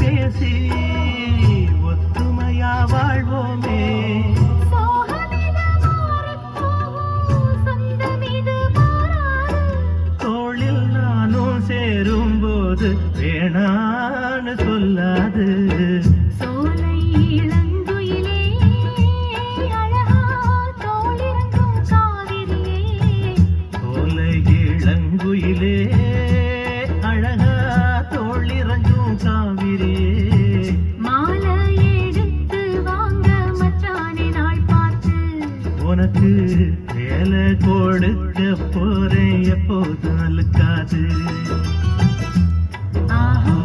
பேசி ஒத்துமையா வாழ்வோமே. தோளில் நானும் சேரும்போது வேணான்னு சொல்லாது. சோலை இளங்குயிலே அழகா தோளிறங்கும் காவிரியே. சோலை இளங்குயிலே அழகா தோளிறங்கும் காவிரியே. மாலை எடுத்து வாங்க மச்சானே நாள் பார்த்து. உனக்கு வேலை கொடுக்க போறேன் எப்போது அழுக்காது. ஆஹா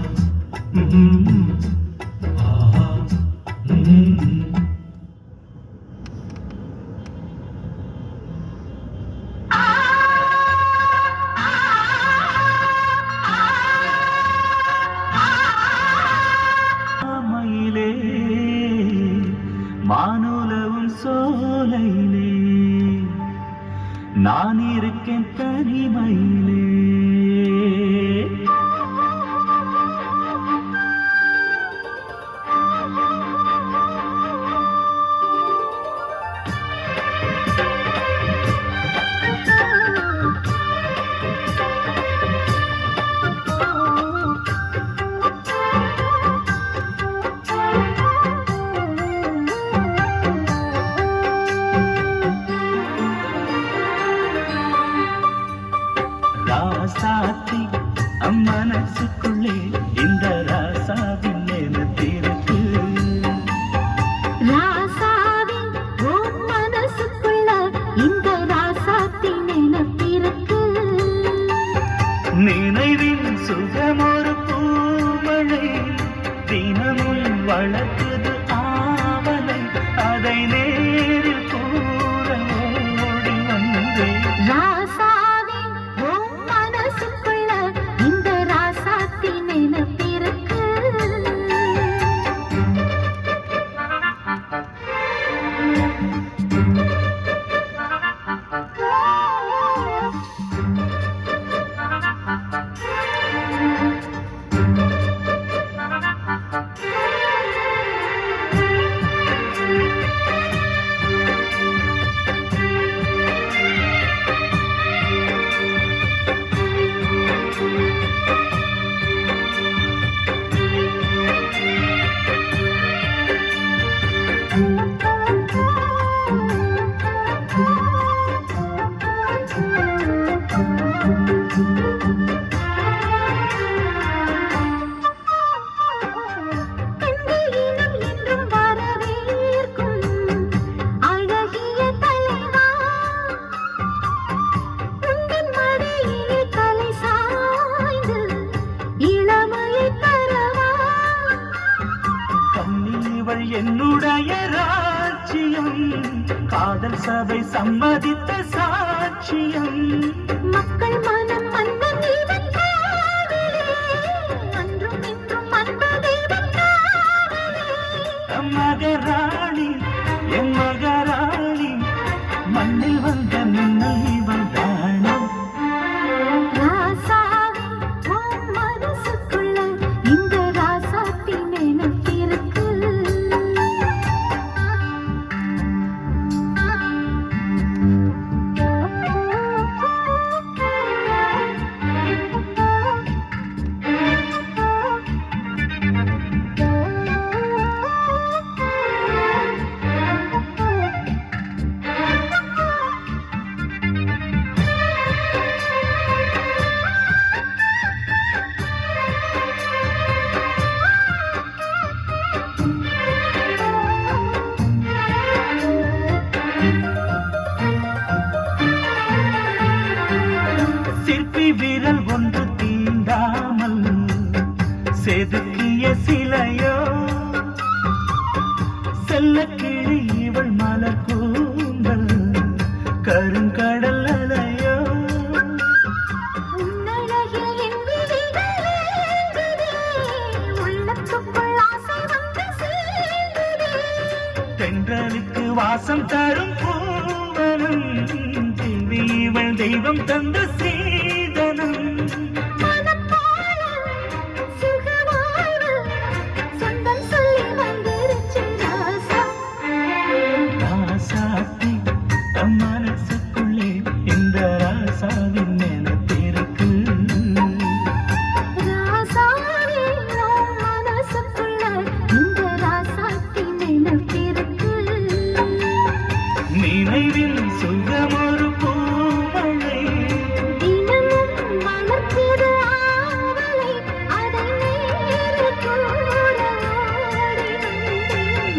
மயிலே மானுலவும் சோலையிலே நான் இருக்கேன் தனிமையிலே. ராசாத்தி அம்மனசுக்குள்ளே இந்த ராசாவின் நேரத்திற்கு. ராசாவின் உன் மனசுக்குள்ள இந்த ராசாத்தின் நினைப்பிருக்கு. நினைவின் சுகமொரு பூமழை தினமும் வளர்க்குது ஆவலை. அதை நேரில் கூற ஓடி வந்தேன். ராசாவின் உன் மனசுக்குள்ள இந்த ராசாத்தின் நினைப்பிருக்கு. என்னுடைய ராஜ்யம் காதல் சபை சம்மதித்த சாட்சியம். மக்கள் மனம் மன்னன் இவன் காவலே. அன்றும் இன்றும் அன்பு தெய்வம் காவலே. மகராணி என் மகராணி மண்ணில் வந்த மின்னல் இவன் தானே. ராசாவின் உன் மனசுக்குள்ள இந்த ராசாத்தின் நினைப்பிருக்கு. சிற்பி விரல் ஒன்று தீண்டாமல் செதுக்கிய சிலையோ. செல்ல கிளி இவள் மலர் கூந்தல் கருங்கடல் அலையோ. உன்னழகில் என் விழிகள் ஏங்குதே. உள்ளத்துக்குள் ஆசை வந்து சேர்ந்ததே. தென்றலுக்கு வாசம் தரும் பூவனம் தேவி இவள் தெய்வம் தந்த சீதனம். மனப்பால சுகவாழ்வு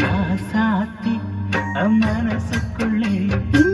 ராசாத்தி மனசுக்குள்ளே இந்த